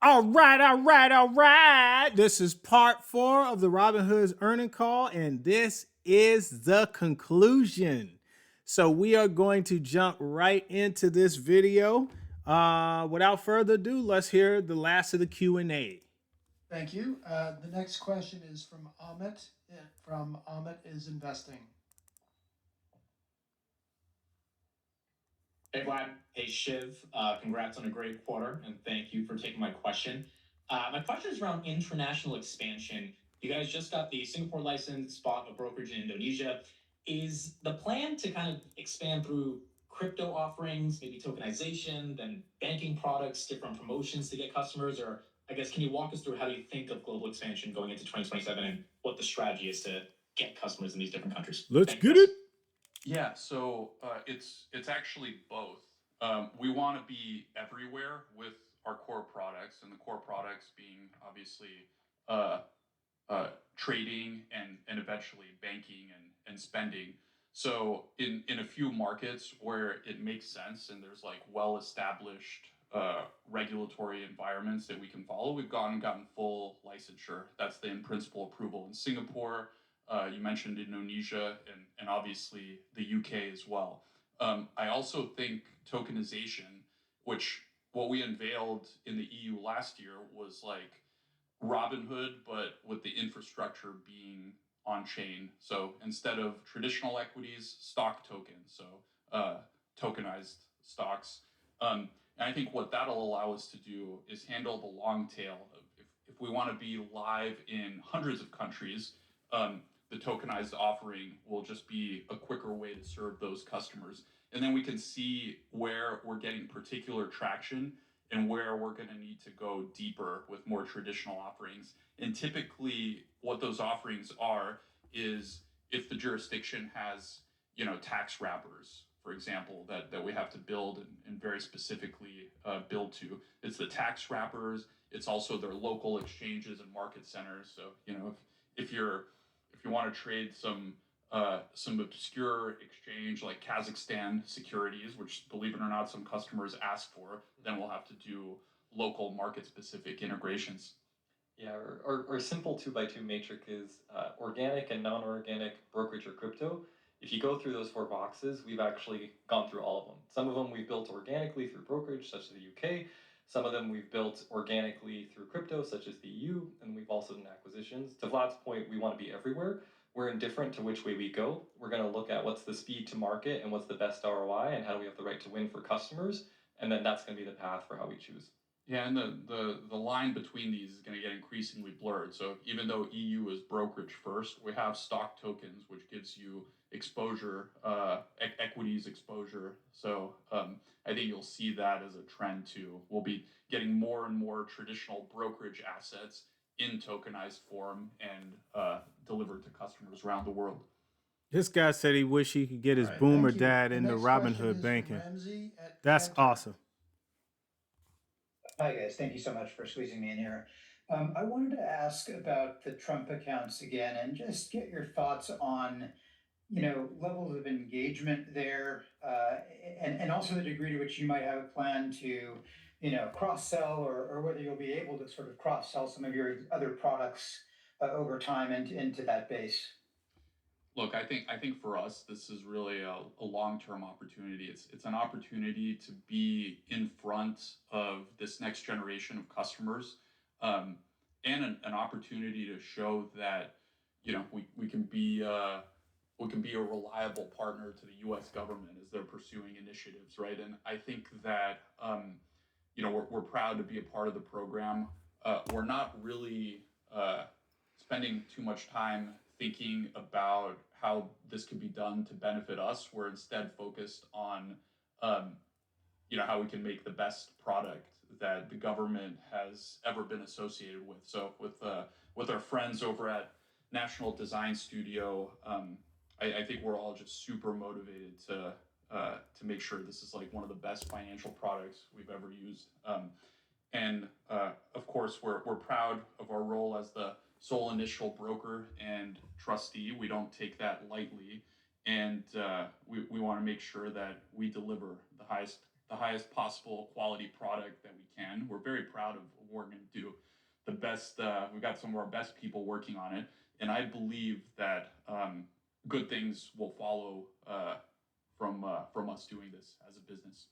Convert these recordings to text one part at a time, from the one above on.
All right, all right, all right. This is part four of the Robinhood's earning call, and this is the conclusion. So we are going to jump right into this video. Without further ado, let's hear the last of the Q&A. Thank you. The next question is from Amit. From Amit is investing. Hey, Vlad. Hey, Shiv. Congrats on a great quarter, and thank you for taking my question. My question is around international expansion. You guys just got the Singapore license, bought a brokerage in Indonesia. Is the plan to kind of expand through crypto offerings, maybe tokenization, then banking products, different promotions to get customers? Or I guess, can you walk us through how you think of global expansion going into 2027 and what the strategy is to get customers in these different countries? Let's Thank you, get it. guys. Yeah, so it's actually both. We want to be everywhere with our core products, and the core products being obviously uh, trading and eventually banking and spending. So in a few markets where it makes sense and there's like well established regulatory environments that we can follow, we've gotten full licensure. That's the in principle approval in Singapore. You mentioned Indonesia and obviously the UK as well. I also think tokenization, which what we unveiled in the EU last year was like Robinhood, but with the infrastructure being on chain. So instead of traditional equities, stock tokens, so tokenized stocks. And I think what that'll allow us to do is handle the long tail. If we want to be live in hundreds of countries, the tokenized offering will just be a quicker way to serve those customers. And then we can see where we're getting particular traction and where we're going to need to go deeper with more traditional offerings. And typically, what those offerings are is if the jurisdiction has, tax wrappers, for example, that we have to build and very specifically build to. It's the tax wrappers. It's also their local exchanges and market centers. So, if you're if you want to trade some obscure exchange like Kazakhstan securities, which believe it or not, some customers ask for, then we'll have to do local market specific integrations. Yeah, our simple two by two matrix is organic and non-organic brokerage or crypto. If you go through those four boxes, we've actually gone through all of them. Some of them we've built organically through brokerage, such as the UK. Some of them we've built organically through crypto, such as the EU, and we've also done acquisitions. To Vlad's point, we want to be everywhere. We're indifferent to which way we go. We're going to look at what's the speed to market and what's the best ROI and how do we have the right to win for customers. And then that's going to be the path for how we choose. Yeah, and the line between these is going to get increasingly blurred. So even though EU is brokerage first, we have stock tokens, which gives you exposure, equities exposure. So I think you'll see that as a trend too. We'll be getting more and more traditional brokerage assets in tokenized form and delivered to customers around the world. This guy said he wish he could get All his right, boomer thank you. dad The into next question Robinhood is from banking. Ramsey at That's Cantor. awesome. Hi, guys. Thank you so much for squeezing me in here. I wanted to ask about the Trump accounts again and just get your thoughts on, levels of engagement there, and also the degree to which you might have a plan to, cross sell or whether you'll be able to sort of cross sell some of your other products over time into that base. Look, I think for us, this is really a long term opportunity. It's an opportunity to be in front of this next generation of customers, um, and an opportunity to show that we can be a reliable partner to the U.S. government as they're pursuing initiatives, right? And I think that we're proud to be a part of the program. We're not really spending too much time thinking about how this could be done to benefit us. We're instead focused on um, how we can make the best product that the government has ever been associated with. So with our friends over at National Design Studio, I think we're all just super motivated to make sure this is like one of the best financial products we've ever used. And of course, we're proud of our role as the sole initial broker and trustee. We don't take that lightly, and we want to make sure that we deliver the highest possible quality product that we can. We're very proud of we're going to do the best. We've got some of our best people working on it, and I believe that good things will follow from us doing this as a business.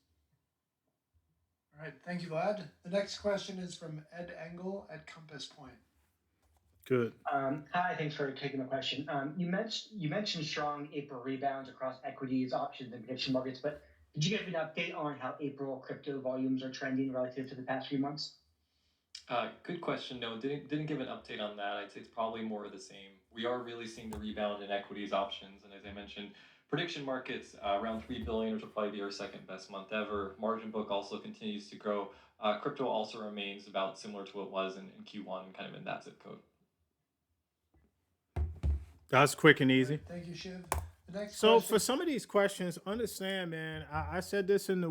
All right, thank you, Vlad. The next question is from Ed Engel at Compass Point. Good. Hi, thanks for taking the question. You mentioned strong April rebounds across equities, options, and prediction markets, but did you give an update on how April crypto volumes are trending relative to the past few months? Good question. No, didn't give an update on that. I'd say it's probably more of the same. We are really seeing the rebound in equities, options, and as I mentioned, prediction markets around 3 billion, which will probably be our second best month ever. Margin book also continues to grow. Crypto also remains about similar to what it was in Q1, kind of in that zip code. That's quick and All easy. right, thank you, Shiv. The next So question. for some of these questions, understand, man, I said this in the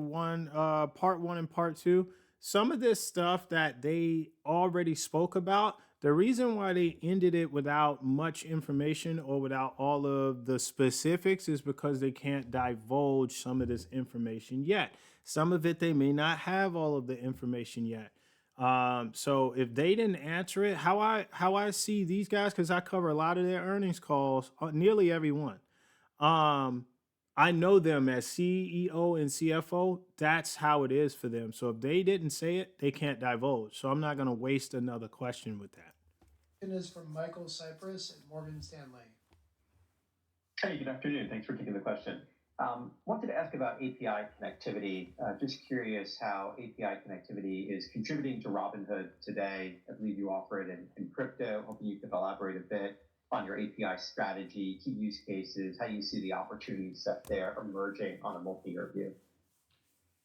part one and part two. Some of this stuff that they already spoke about, the reason why they ended it without much information or without all of the specifics is because they can't divulge some of this information yet. Some of it they may not have all of the information yet. So if they didn't answer it, how I see these guys, because I cover a lot of their earnings calls, nearly every one. Um, I know them as CEO and CFO. That's how it is for them. So if they didn't say it, they can't divulge. So I'm not going to waste another question with that. Is from Michael Cypress at Morgan Stanley. Hey, good afternoon. Thanks for taking the question. Wanted to ask about API connectivity. Just curious how API connectivity is contributing to Robinhood today. I believe you offer it in crypto. Hoping you could elaborate a bit on your API strategy, key use cases, how you see the opportunity set there emerging on a multi-year view.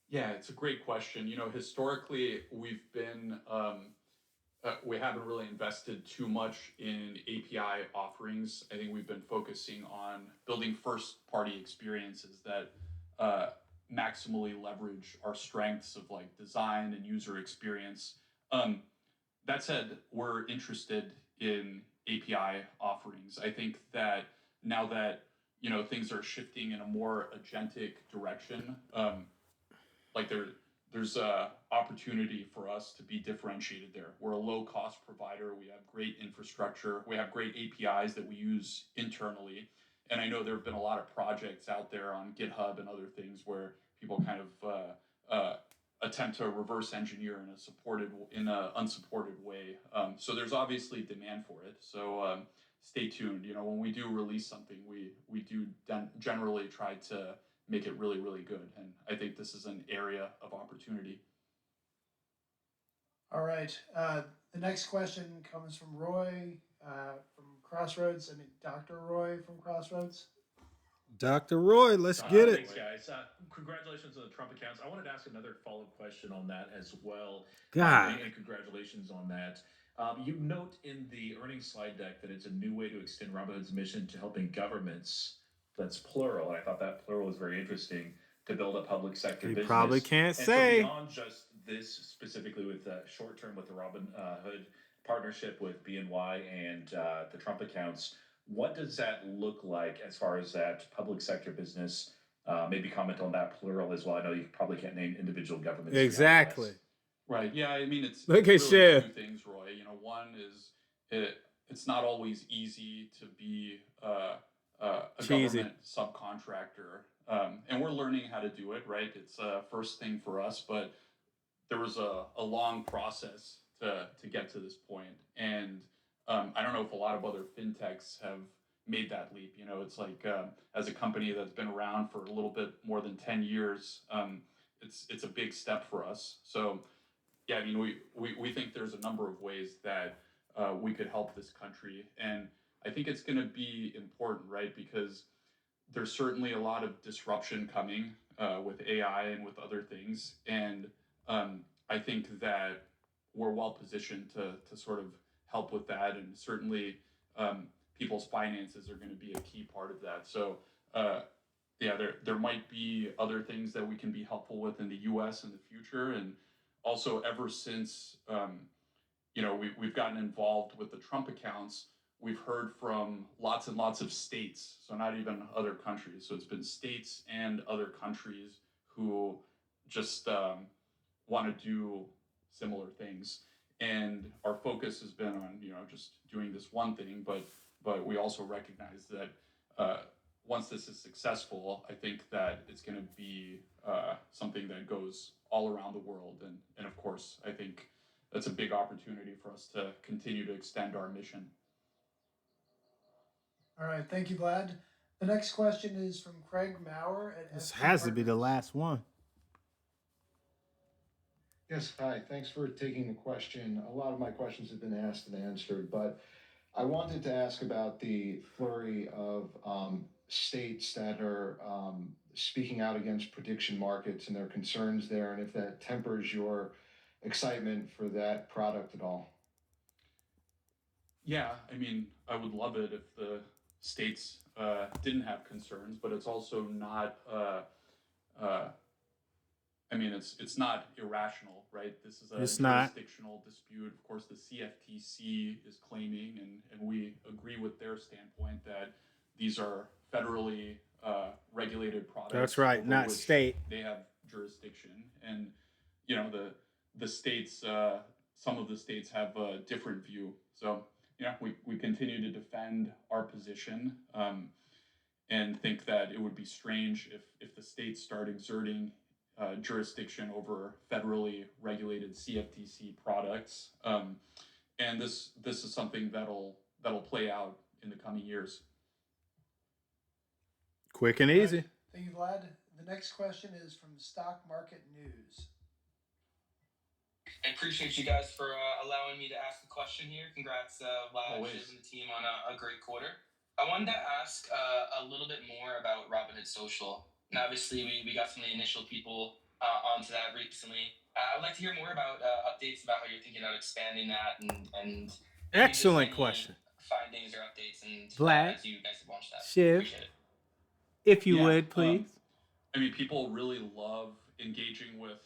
Yeah, it's a great question. Historically, we haven't really invested too much in API offerings. I think we've been focusing on building first-party experiences that maximally leverage our strengths of like design and user experience. Um, that said, we're interested in API offerings. I think that now that things are shifting in a more agentic direction, like there's a opportunity for us to be differentiated there. We're a low cost provider. We have great infrastructure. We have great APIs that we use internally. And I know there have been a lot of projects out there on GitHub and other things where people kind of attempt to reverse engineer in a unsupported way. So there's obviously demand for it. So stay tuned. When we do release something, we do generally try to make it really, really good. And I think this is an area of opportunity. All right. The next question comes from Roy from Crossroads. I mean, Dr. Roy from Crossroads. Dr. Roy, let's get it. Thanks, guys. Congratulations on the Trump accounts. I wanted to ask another follow-up question on that as well. God. And congratulations on that. You note in the earnings slide deck that it's a new way to extend Robinhood's mission to helping governments, that's plural, and I thought that plural was very interesting, to build a public sector You business. probably can't And say. so beyond just this, specifically with short term with the Robinhood partnership with BNY and the Trump accounts, what does that look like as far as that public sector business? Maybe comment on that plural as well. I know you probably can't name individual governments. beyond the US. Exactly. Right. Yeah. I mean, it's Look at really Shiv. two things, Roy. One is it's not always easy to be a Cheesy. government subcontractor, and we're learning how to do it. Right. It's a first thing for us, but there was a long process to get to this point, and I don't know if a lot of other fintechs have made that leap. It's like as a company that's been around for a little bit more than 10 years, it's a big step for us. So yeah, I mean, we think there's a number of ways that we could help this country, and I think it's going to be important, right? Because there's certainly a lot of disruption coming with AI and with other things, and I think that we're well positioned to sort of help with that, and certainly people's finances are going to be a key part of that. So yeah, there might be other things that we can be helpful with in the U.S. in the future, and also ever since we've gotten involved with the Trump accounts, we've heard from lots and lots of states, so not even other countries. So it's been states and other countries who just want to do similar things. and our focus has been on just doing this one thing, but we also recognize that once this is successful, I think that it's going to be something that goes all around the world, and of course, I think that's a big opportunity for us to continue to extend our mission. All right, thank you, Vlad. The next question is from Craig Maurer at This FT has to be the Partners. last one. Yes, hi. Thanks for taking the question. A lot of my questions have been asked and answered, but I wanted to ask about the flurry of states that are speaking out against prediction markets and their concerns there, and if that tempers your excitement for that product at all. Yeah, I mean, I would love it if the states didn't have concerns, but it's also not. Uh, I mean, it's not irrational, right? This is a It's not. jurisdictional dispute. Of course, the CFTC is claiming, and we agree with their standpoint that these are federally regulated products. That's right, over not which state. they have jurisdiction, and the states, some of the states have a different view. So we continue to defend our position. And think that it would be strange if the states start exerting jurisdiction over federally regulated CFTC products. And this is something that'll play out in the coming years. Quick and All right, easy. thank you, Vlad. The next question is from Stock Market News. I appreciate you guys for allowing me to ask a question here. Congrats, Vlad, Always. Shiv, and the team on a great quarter. I wanted to ask a little bit more about Robinhood Social. And obviously, we got some of the initial people onto that recently. I would like to hear more about updates about how you're thinking about expanding that and maybe just Excellent any question. findings or updates and Vlad, as you guys have launched that. Shiv, Appreciate it. if you Yeah, would, please. I mean, people really love engaging with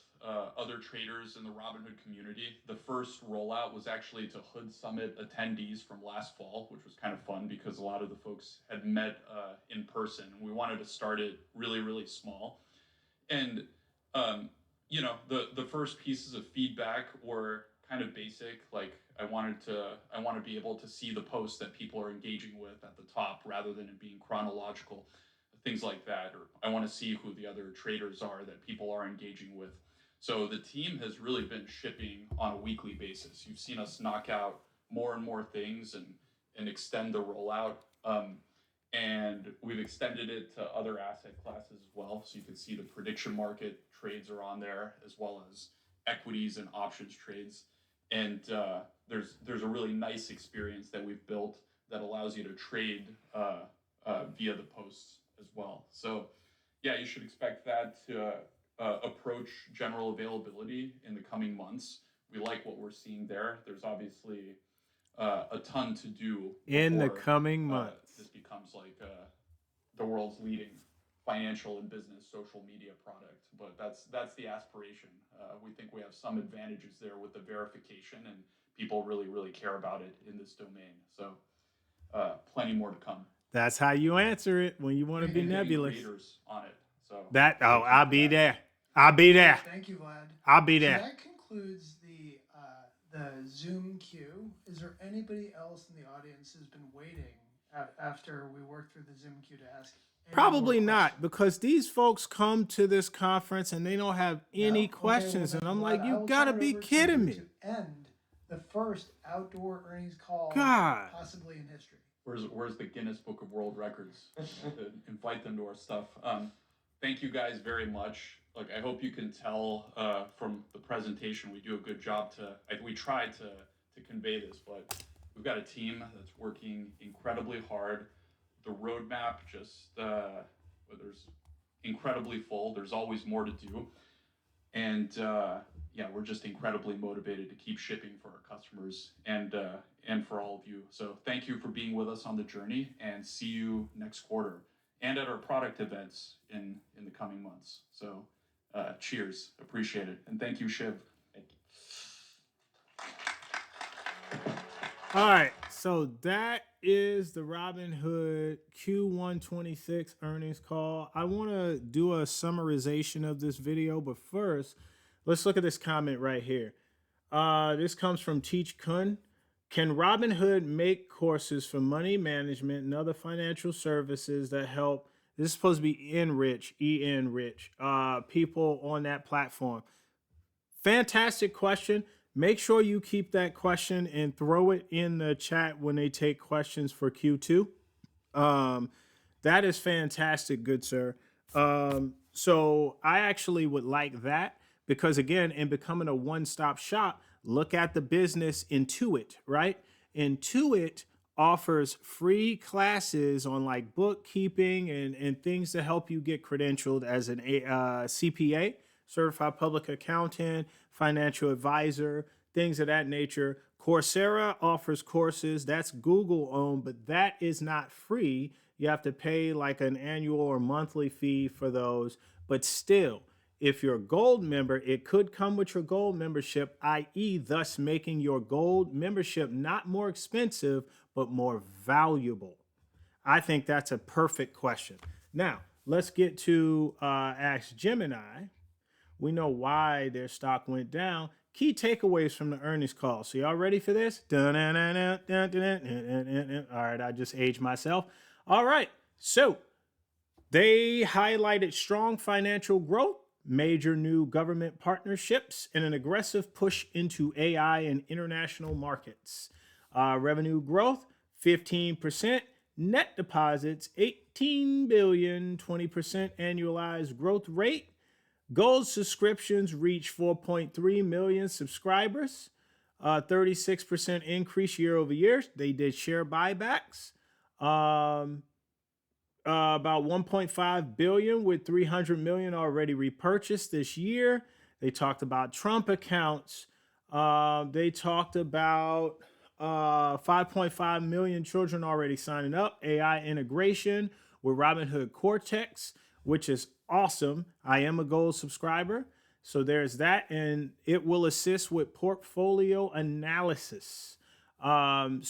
other traders in the Robinhood community. The first rollout was actually to Hood Summit attendees from last fall, which was kind of fun because a lot of the folks had met in person. We wanted to start it really, really small. And the first pieces of feedback were kind of basic. Like I want to be able to see the posts that people are engaging with at the top rather than it being chronological, things like that. Or I want to see who the other traders are that people are engaging with. So the team has really been shipping on a weekly basis. You've seen us knock out more and more things and extend the rollout. And we've extended it to other asset classes as well. So you can see the prediction market trades are on there, as well as equities and options trades. And there's a really nice experience that we've built that allows you to trade via the posts as well. So yeah, you should expect that to approach general availability in the coming months. We like what we're seeing there. There's obviously a ton to do In the before coming months. this becomes like the world's leading financial and business social media product. But that's the aspiration. We think we have some advantages there with the verification, and people really care about it in this domain. So plenty more to come. That's how you answer it when you want to be And getting nebulous. creators on it. So I'll be there. I'll be there. Thank you, Vlad. I'll be So there. that concludes the Zoom queue. Is there anybody else in the audience who's been waiting after we worked through the Zoom queue to ask? any Probably more not, questions? because these folks come to this conference and they don't have No? any Okay, well questions. then, And I'm Vlad, like, I you will gotta turn it be over to kidding you me. to end the first outdoor earnings call, God. possibly in history. Where's the Guinness Book of World Records? To invite them to our stuff. Thank you guys very much. Like I hope you can tell from the presentation we do a good job we try to convey this, but we've got a team that's working incredibly hard. The roadmap just there's incredibly full. There's always more to do, and we're just incredibly motivated to keep shipping for our customers and for all of you. So thank you for being with us on the journey, and see you next quarter and at our product events in the coming months. So cheers, appreciate it, and thank you, Shiv. Thank you. All right, so that is the Robinhood Q1 26 earnings call. I want to do a summarization of this video, but first, let's look at this comment right here. This comes from Teach Kun. Can Robinhood make courses for money management and other financial services that help? This is supposed to be enrich, enrich people on that platform. Fantastic question. Make sure you keep that question and throw it in the chat when they take questions for Q2. Um, that is fantastic, good sir. So I actually would like that because, again, in becoming a one stop shop, look at the business Intuit, right? Intuit offers free classes on like bookkeeping and things to help you get credentialed as an CPA, certified public accountant, financial advisor, things of that nature. Coursera offers courses that's Google owned, but that is not free. You have to pay like an annual or monthly fee for those. But still, if you're a gold member, it could come with your gold membership, i.e., thus making your gold membership not more expensive, but more valuable. I think that's a perfect question. Now, let's get to Ask Gemini. We know why their stock went down. Key takeaways from the earnings call. So y'all ready for this? All right, I just aged myself. All right, so they highlighted strong financial growth, major new government partnerships, and an aggressive push into AI and international markets. Revenue growth, 15%. Net deposits, 18 billion, 20% annualized growth rate. Gold subscriptions reach 4.3 million subscribers, 36% increase year over year. They did share buybacks, about 1.5 billion with 300 million already repurchased this year. They talked about Trump accounts. They talked about 5.5 million children already signing up. AI integration with Robinhood Cortex, which is awesome. I am a gold subscriber. So there's that. And it will assist with portfolio analysis. And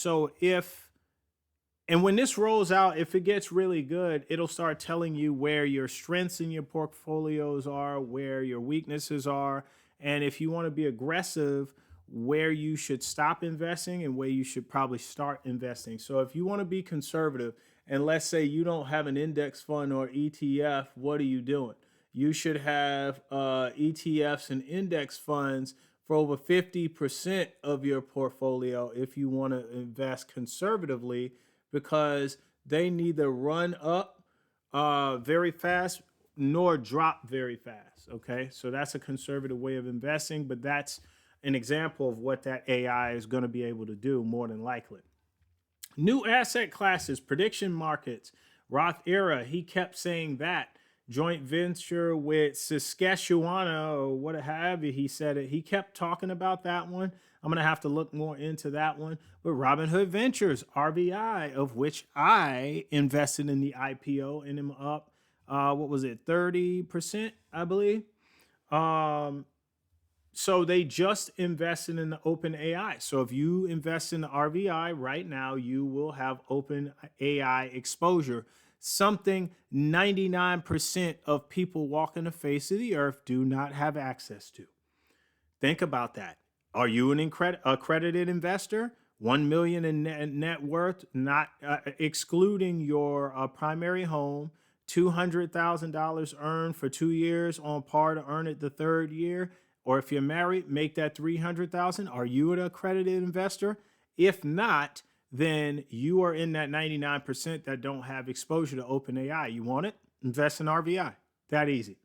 when this rolls out, if it gets really good, it'll start telling you where your strengths in your portfolios are, where your weaknesses are. And if you want to be aggressive, where you should stop investing and where you should probably start investing. So if you want to be conservative, and let's say you don't have an index fund or ETF, what are you doing? You should have ETFs and index funds for over 50% of your portfolio if you want to invest conservatively, because they neither run up very fast nor drop very fast. Okay, so that's a conservative way of investing, but that's an example of what that AI is going to be able to do more than likely. New asset classes, prediction markets, Roth era. He kept saying that. Joint venture with Saskatchewan or what have you. He said it. He kept talking about that one. I'm going to have to look more into that one. But Robinhood Ventures, RVI, of which I invested in the IPO and am up, what was it, 30%, I believe. So they just invested in the open AI. So if you invest in the RVI right now, you will have open AI exposure. Something 99% of people walking the face of the earth do not have access to. Think about that. Are you an accredited investor? 1 million in net worth, not excluding your primary home. $200,000 earned for 2 years, on par to earn it the third year. Or if you're married, make that 300,000. Are you an accredited investor? If not, then you are in that 99% that don't have exposure to OpenAI. You want it? Invest in RVI. That easy.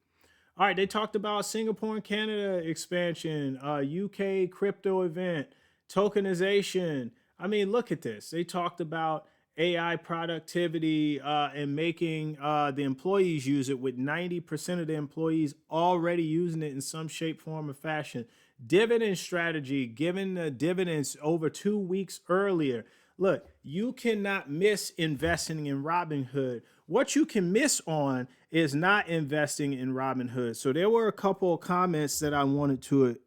All right, they talked about Singapore and Canada expansion, UK crypto event, tokenization. I mean, look at this. They talked about AI productivity and making the employees use it, with 90% of the employees already using it in some shape, form, or fashion. Dividend strategy, giving the dividends over 2 weeks earlier. Look, you cannot miss investing in Robinhood. What you can miss on is not investing in Robinhood. So there were a couple of comments that I wanted to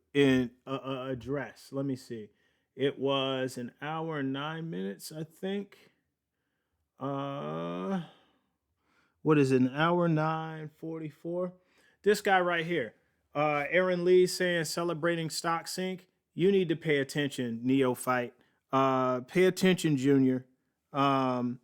address. Let me see. It was an hour and 9 minutes, I think. What is it, an hour 9:44? This guy right here, Aaron Lee, saying celebrating stock sync. you need to pay attention, neophyte. Pay attention, junior. I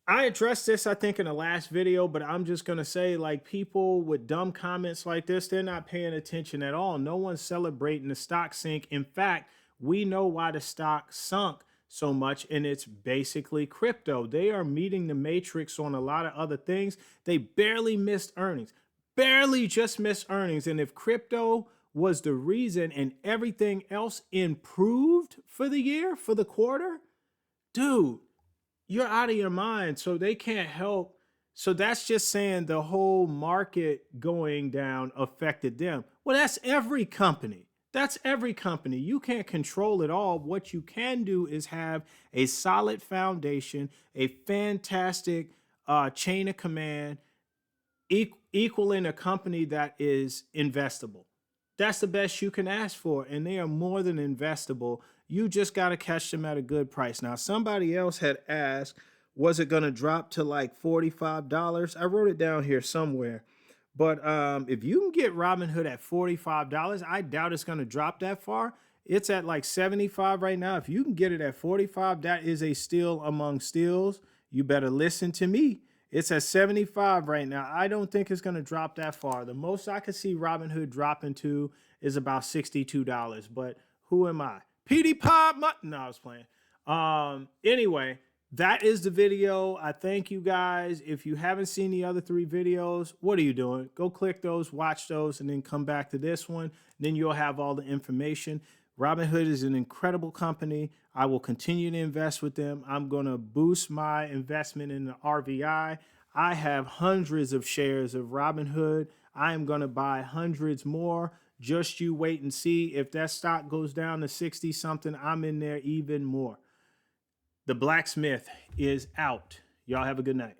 addressed this, I think, in the last video, but I'm just going to say, like, people with dumb comments like this, they're not paying attention at all. No one's celebrating the stock sink. In fact, we know why the stock sunk so much, and it's basically crypto. They are meeting the matrix on a lot of other things. They barely missed earnings, barely just missed earnings. And if crypto was the reason and everything else improved for the year, for the quarter, dude, you're out of your mind. So they can't help. So that's just saying the whole market going down affected them. Well, that's every company. That's every company. You can't control it all. What you can do is have a solid foundation, a fantastic chain of command, equaling a company that is investable. That's the best you can ask for, and they are more than investable. You just got to catch them at a good price. Now, somebody else had asked, was it going to drop to like $45? I wrote it down here somewhere. But if you can get Robinhood at $45, I doubt it's going to drop that far. It's at like 75 right now. If you can get it at 45, that is a steal among steals. You better listen to me. It's at 75 right now. I don't think it's going to drop that far. The most I could see Robinhood dropping to is about $62. But who am I? PD Pop. No, I was playing. Anyway, that is the video. I thank you guys. If you haven't seen the other 3 videos, what are you doing? Go click those, watch those, and then come back to this one. Then you'll have all the information. Robinhood is an incredible company. I will continue to invest with them. I'm going to boost my investment in the RVI. I have hundreds of shares of Robinhood. I am going to buy hundreds more. Just you wait and see. If that stock goes down to 60 something, I'm in there even more. The blacksmith is out. Y'all have a good night.